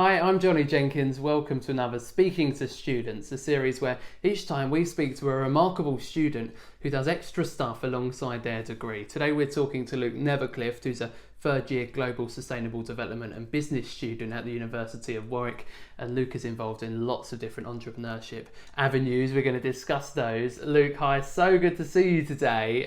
Hi, I'm Johnny Jenkins. Welcome to another Speaking to Students, a series where each time we speak to a remarkable student who does extra stuff alongside their degree. Today we're talking to Luke Netherclift, who's a third year Global Sustainable Development and Business student at the University of Warwick. And Luke is involved in lots of different entrepreneurship avenues. We're going to discuss those. Luke, hi, so good to see you today.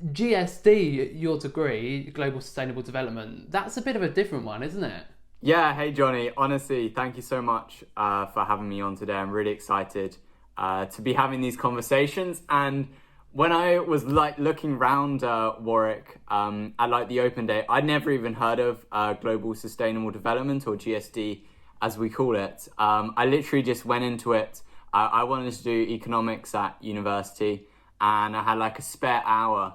GSD, your degree, Global Sustainable Development, that's a bit of a different one, isn't it? Yeah, hey Johnny. Honestly, thank you so much for having me on today. I'm really excited to be having these conversations. And when I was looking around Warwick at the open day, I'd never even heard of Global Sustainable Development, or GSD as we call it. I literally just went into it. I wanted to do economics at university, and I had like a spare hour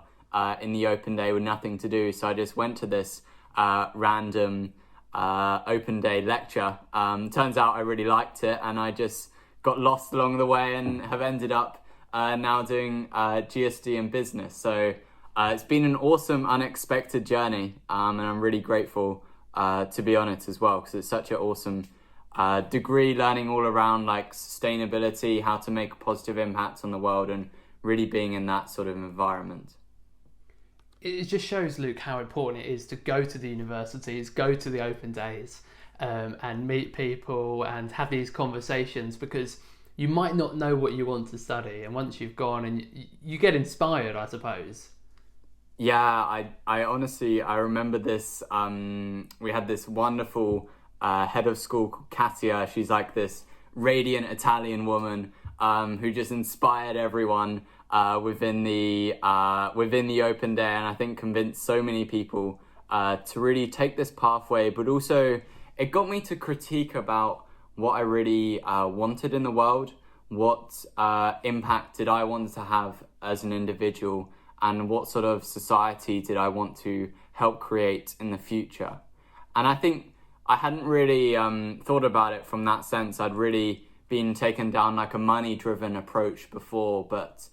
in the open day with nothing to do. So I just went to this random open day lecture. Turns out I really liked it, and I just got lost along the way and have ended up now doing GSD and business. So it's been an awesome, unexpected journey, and I'm really grateful to be on it as well, because it's such an awesome degree, learning all around like sustainability, how to make a positive impact on the world, and really being in that sort of environment. It just shows, Luke, how important it is to go to the universities, go to the open days, and meet people and have these conversations, because you might not know what you want to study, and once you've gone and you get inspired, I suppose. Yeah, I honestly, I remember this, we had this wonderful head of school called Katia. She's like this radiant Italian woman who just inspired everyone within the open day, and I think convinced so many people to really take this pathway. But also, it got me to critique about what I really wanted in the world, what impact did I want to have as an individual, and what sort of society did I want to help create in the future. And I think I hadn't really thought about it from that sense. I'd really been taken down like a money-driven approach before, but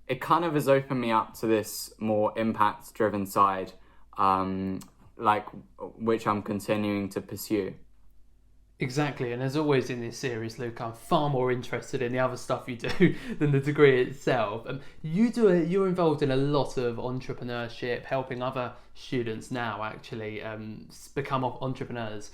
it kind of has opened me up to this more impact-driven side, which I'm continuing to pursue. Exactly, and as always in this series, Luke, I'm far more interested in the other stuff you do than the degree itself. You're involved in a lot of entrepreneurship, helping other students now actually become entrepreneurs.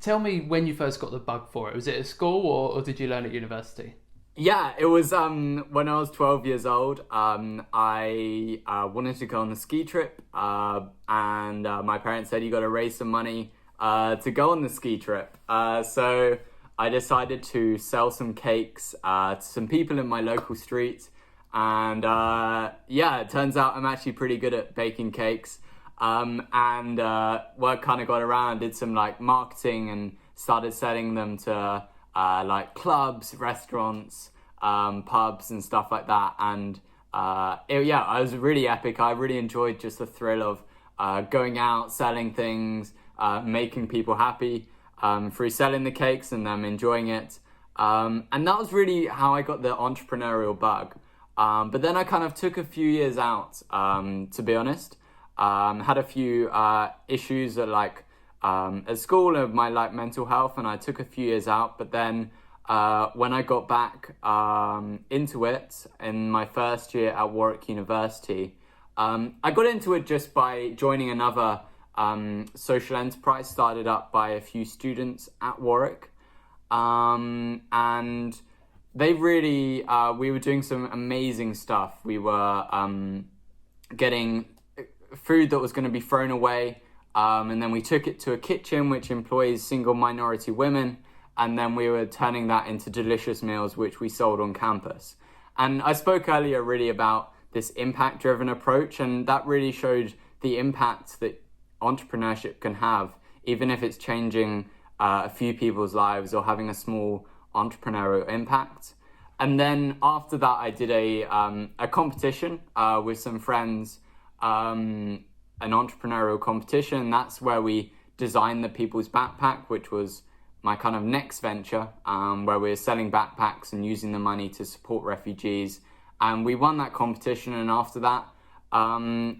Tell me when you first got the bug for it. Was it at school or did you learn at university? Yeah, it was when I was 12 years old. I wanted to go on a ski trip, and my parents said you got to raise some money to go on the ski trip. So I decided to sell some cakes to some people in my local street, and it turns out I'm actually pretty good at baking cakes. And word kind of got around, did some like marketing and started selling them to like clubs, restaurants, pubs and stuff like that. And it was really epic. I really enjoyed just the thrill of going out, selling things, making people happy through selling the cakes and them enjoying it. And that was really how I got the entrepreneurial bug. But then I kind of took a few years out, to be honest. Had a few issues at school of my mental health, and I took a few years out. But then when I got back into it in my first year at Warwick University, I got into it just by joining another social enterprise started up by a few students at Warwick, and they really we were doing some amazing stuff. We were getting food that was going to be thrown away, and then we took it to a kitchen which employs single minority women, and then we were turning that into delicious meals which we sold on campus. And I spoke earlier really about this impact driven approach, and that really showed the impact that entrepreneurship can have, even if it's changing a few people's lives or having a small entrepreneurial impact. And then after that I did a competition with some friends, an entrepreneurial competition. That's where we designed the People's Backpack, which was my kind of next venture, where we're selling backpacks and using the money to support refugees. And we won that competition, and after that,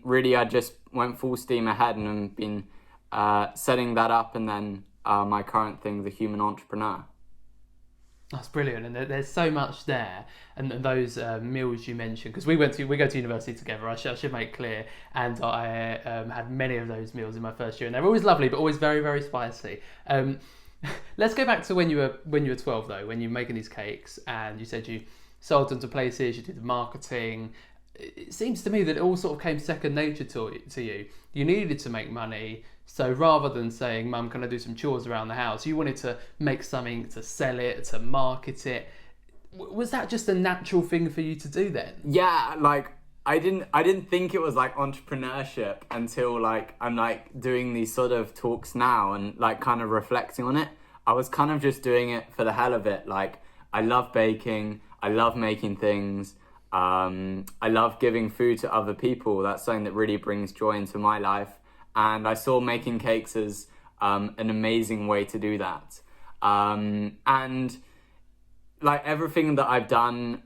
really I just went full steam ahead and have been setting that up and then my current thing, the Human Entrepreneur. That's brilliant, and there's so much there, and those meals you mentioned, because we go to university together. I should make clear, and I had many of those meals in my first year, and they're always lovely, but always very, very spicy. Let's go back to when you were 12 though, when you were making these cakes, and you said you sold them to places, you did the marketing. It seems to me that it all sort of came second nature to you. You needed to make money. So rather than saying, Mum, can I do some chores around the house? You wanted to make something, to sell it, to market it. Was that just a natural thing for you to do then? Yeah, like I didn't think it was like entrepreneurship until like I'm like doing these sort of talks now and like kind of reflecting on it. I was kind of just doing it for the hell of it. Like I love baking, I love making things. I love giving food to other people. That's something that really brings joy into my life. And I saw making cakes as an amazing way to do that. And like everything that I've done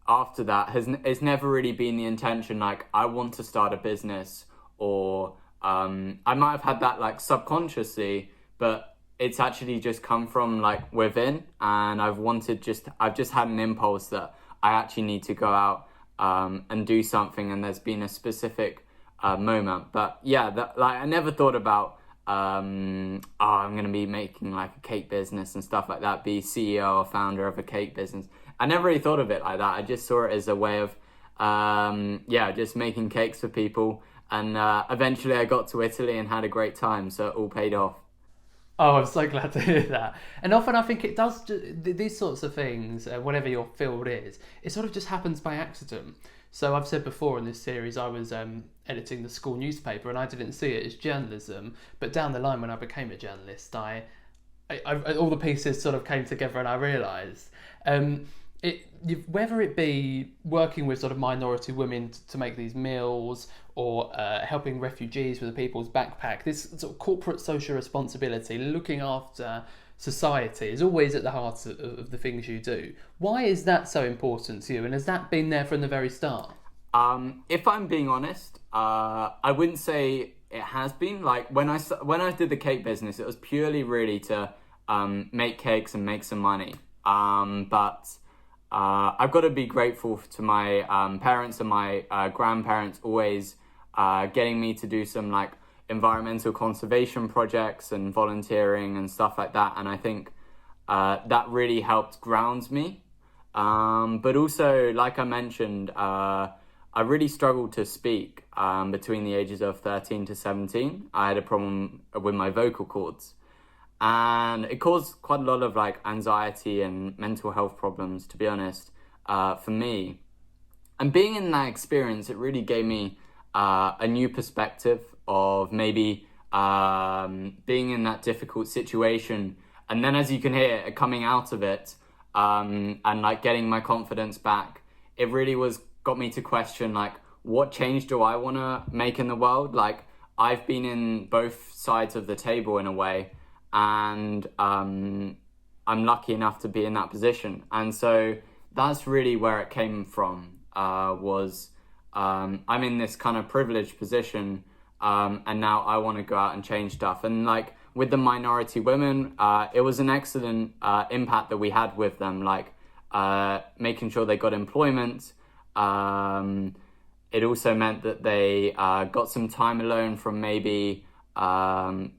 after that has never really been the intention, like I want to start a business, or I might have had that like subconsciously, but it's actually just come from like within, and I've just had an impulse that I actually need to go out and do something, and there's been a specific moment. But yeah, I never thought about I'm gonna be making like a cake business and stuff like that, be CEO or founder of a cake business. I never really thought of it like that. I just saw it as a way of just making cakes for people, and eventually I got to Italy and had a great time, so it all paid off. Oh, I'm so glad to hear that. And often I think it does, these sorts of things, whatever your field is, it sort of just happens by accident. So I've said before in this series, I was editing the school newspaper, and I didn't see it as journalism. But down the line, when I became a journalist, I all the pieces sort of came together, and I realised whether it be working with sort of minority women to make these meals, or helping refugees with the people's backpack, this sort of corporate social responsibility, looking after society, is always at the heart of the things you do. Why is that so important to you, and has that been there from the very start? If I'm being honest, I wouldn't say it has been. Like when I did the cake business, it was purely really to make cakes and make some money. But I've got to be grateful to my parents and my grandparents always getting me to do some like environmental conservation projects and volunteering and stuff like that. And I think that really helped ground me. But also, like I mentioned, I really struggled to speak between the ages of 13 to 17. I had a problem with my vocal cords, and it caused quite a lot of like anxiety and mental health problems, to be honest, for me. And being in that experience, it really gave me a new perspective of maybe being in that difficult situation, and then, as you can hear, coming out of it and like getting my confidence back. It really got me to question like, what change do I want to make in the world? Like I've been in both sides of the table in a way, and I'm lucky enough to be in that position. And so that's really where it came from. I'm in this kind of privileged position, and now I want to go out and change stuff. And like with the minority women, it was an excellent impact that we had with them, like making sure they got employment. It also meant that they got some time alone from maybe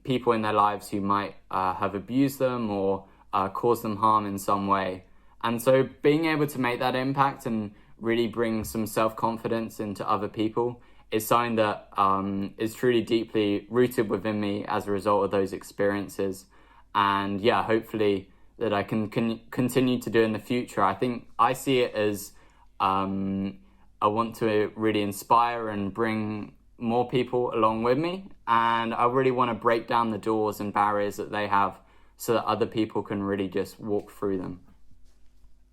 people in their lives who might have abused them or caused them harm in some way. And so being able to make that impact and really bring some self-confidence into other people is something that is truly deeply rooted within me as a result of those experiences. And yeah, hopefully that I can continue to do in the future. I think I see it as I want to really inspire and bring more people along with me, and I really want to break down the doors and barriers that they have so that other people can really just walk through them.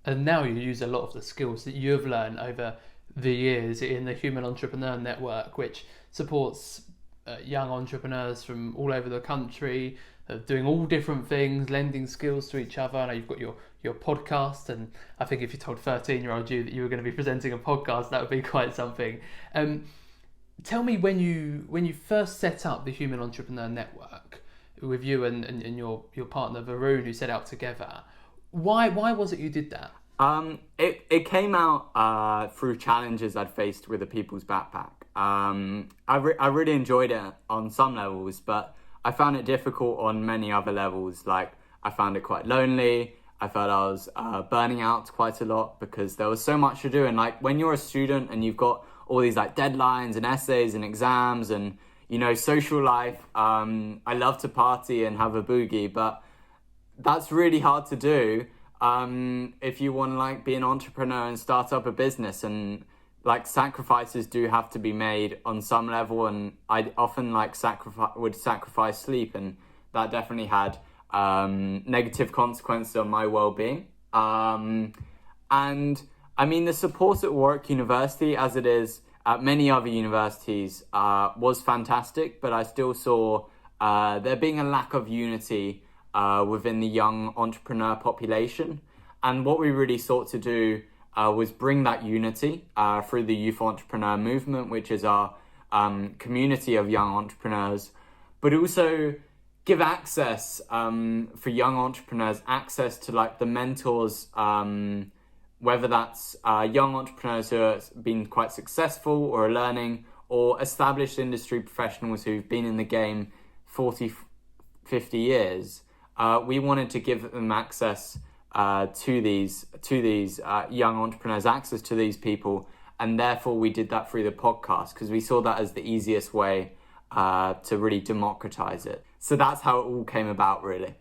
And now you use a lot of the skills that you've learned over the years in the Human Entrepreneur Network, which supports young entrepreneurs from all over the country, doing all different things, lending skills to each other. I know you've got your podcast, and I think if you told 13-year-old you that you were going to be presenting a podcast, that would be quite something. Tell me, when you first set up the Human Entrepreneur Network, with you and your partner Varun, who set out together. Why was it you did that? It came out through challenges I'd faced with a people's backpack. I really enjoyed it on some levels, but I found it difficult on many other levels. Like, I found it quite lonely. I felt I was burning out quite a lot because there was so much to do. And like, when you're a student and you've got all these like deadlines and essays and exams and, you know, social life, I love to party and have a boogie, but that's really hard to do if you want to like be an entrepreneur and start up a business. And like, sacrifices do have to be made on some level, and I often like would sacrifice sleep, and that definitely had negative consequences on my well-being. And I mean, the support at Warwick University, as it is at many other universities, was fantastic, but I still saw there being a lack of unity within the young entrepreneur population. And what we really sought to do was bring that unity through the Youth Entrepreneur Movement, which is our community of young entrepreneurs, but also give access for young entrepreneurs, access to like the mentors, whether that's young entrepreneurs who have been quite successful or are learning, or established industry professionals who've been in the game 40, 50 years. We wanted to give them access to these young entrepreneurs, access to these people, and therefore we did that through the podcast because we saw that as the easiest way to really democratize it. So that's how it all came about, really.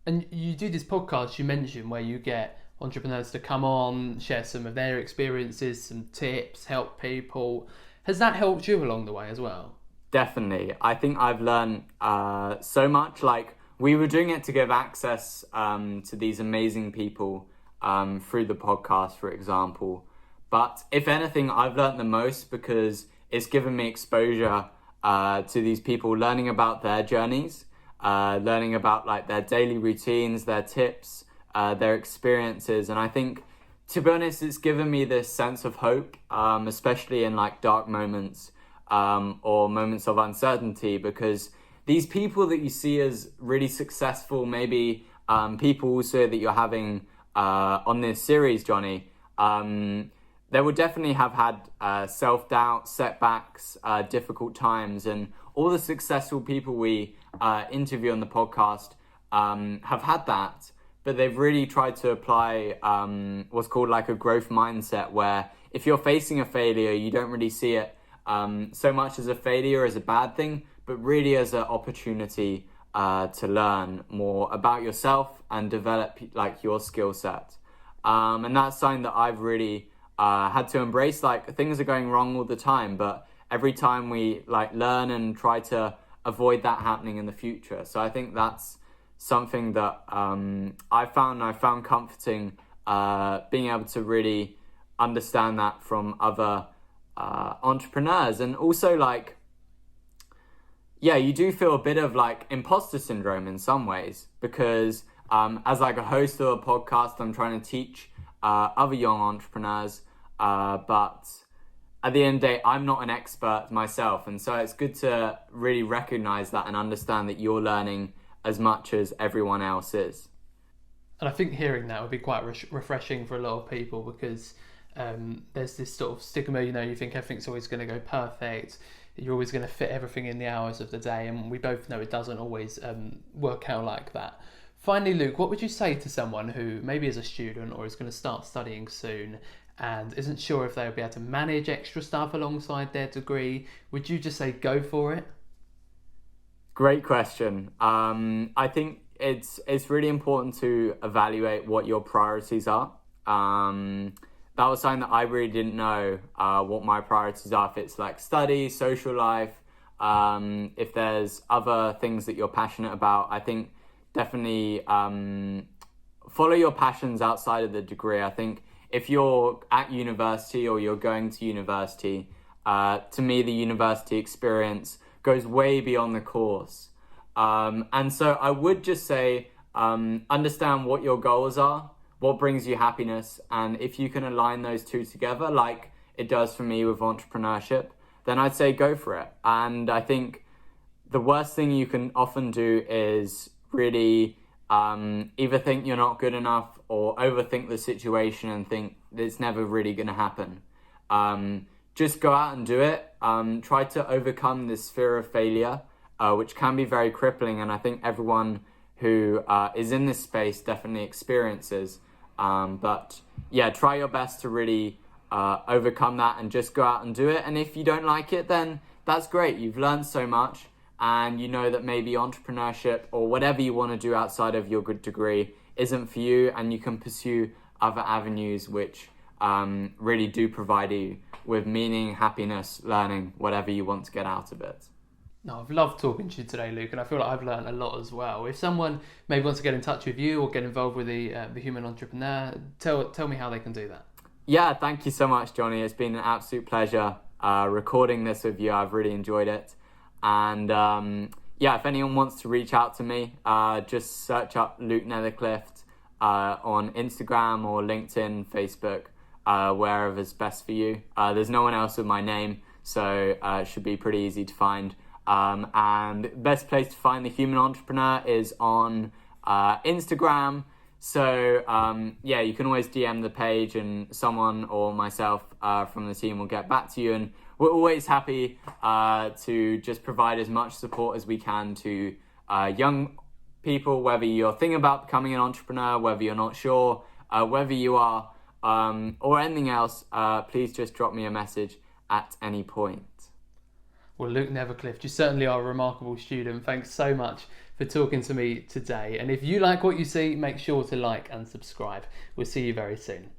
And you do this podcast you mentioned where you get entrepreneurs to come on, share some of their experiences, some tips, help people. Has that helped you along the way as well? Definitely. I think I've learned so much. Like, we were doing it to give access to these amazing people through the podcast, for example. But if anything, I've learned the most because it's given me exposure to these people, learning about their journeys, learning about like their daily routines, their tips, their experiences. And I think, to be honest, it's given me this sense of hope, especially in like dark moments or moments of uncertainty, because these people that you see as really successful, maybe people also that you're having on this series, Johnny, they would definitely have had self-doubt, setbacks, difficult times, and all the successful people we interview on the podcast have had that, but they've really tried to apply what's called like a growth mindset, where if you're facing a failure, you don't really see it so much as a failure, as a bad thing, but really as an opportunity to learn more about yourself and develop like your skill set. And that's something that I've really had to embrace. Like, things are going wrong all the time, but every time we like learn and try to avoid that happening in the future. So I think that's something that I found comforting, being able to really understand that from other entrepreneurs. And also, like, yeah, you do feel a bit of like imposter syndrome in some ways, because as like a host of a podcast, I'm trying to teach other young entrepreneurs, but at the end of the day, I'm not an expert myself. And so it's good to really recognize that and understand that you're learning as much as everyone else is. And I think hearing that would be quite refreshing for a lot of people, because there's this sort of stigma, you know, you think everything's always going to go perfect, you're always going to fit everything in the hours of the day, and we both know it doesn't always work out like that. Finally, Luke, what would you say to someone who maybe is a student or is going to start studying soon and isn't sure if they'll be able to manage extra stuff alongside their degree? Would you just say go for it? Great question. I think it's really important to evaluate what your priorities are. That was something that I really didn't know what my priorities are. If it's like study, social life, if there's other things that you're passionate about, I think definitely follow your passions outside of the degree. I think if you're at university or you're going to university, to me, the university experience goes way beyond the course. And so I would just say, understand what your goals are, what brings you happiness, and if you can align those two together, like it does for me with entrepreneurship, then I'd say go for it. And I think the worst thing you can often do is really either think you're not good enough or overthink the situation and think it's never really going to happen. Just go out and do it. Try to overcome this fear of failure, which can be very crippling, and I think everyone who is in this space definitely experiences. But yeah, try your best to really overcome that and just go out and do it. And if you don't like it, then that's great. You've learned so much, and you know that maybe entrepreneurship or whatever you want to do outside of your good degree isn't for you, and you can pursue other avenues which really do provide you with meaning, happiness, learning, whatever you want to get out of it. No, I've loved talking to you today, Luke, and I feel like I've learned a lot as well. If someone maybe wants to get in touch with you or get involved with the Human Entrepreneur, tell me how they can do that. Yeah, thank you so much, Johnny. It's been an absolute pleasure recording this with you. I've really enjoyed it. And yeah, if anyone wants to reach out to me, just search up Luke Netherclift on Instagram or LinkedIn, Facebook, wherever's best for you. There's no one else with my name, so it should be pretty easy to find. And the best place to find the Human Entrepreneur is on Instagram. So yeah, you can always DM the page and someone or myself from the team will get back to you. And we're always happy to just provide as much support as we can to young people, whether you're thinking about becoming an entrepreneur, whether you're not sure, whether you are, or anything else. Please just drop me a message at any point. Well, Luke Netherclift, you certainly are a remarkable student. Thanks so much for talking to me today. And if you like what you see, make sure to like and subscribe. We'll see you very soon.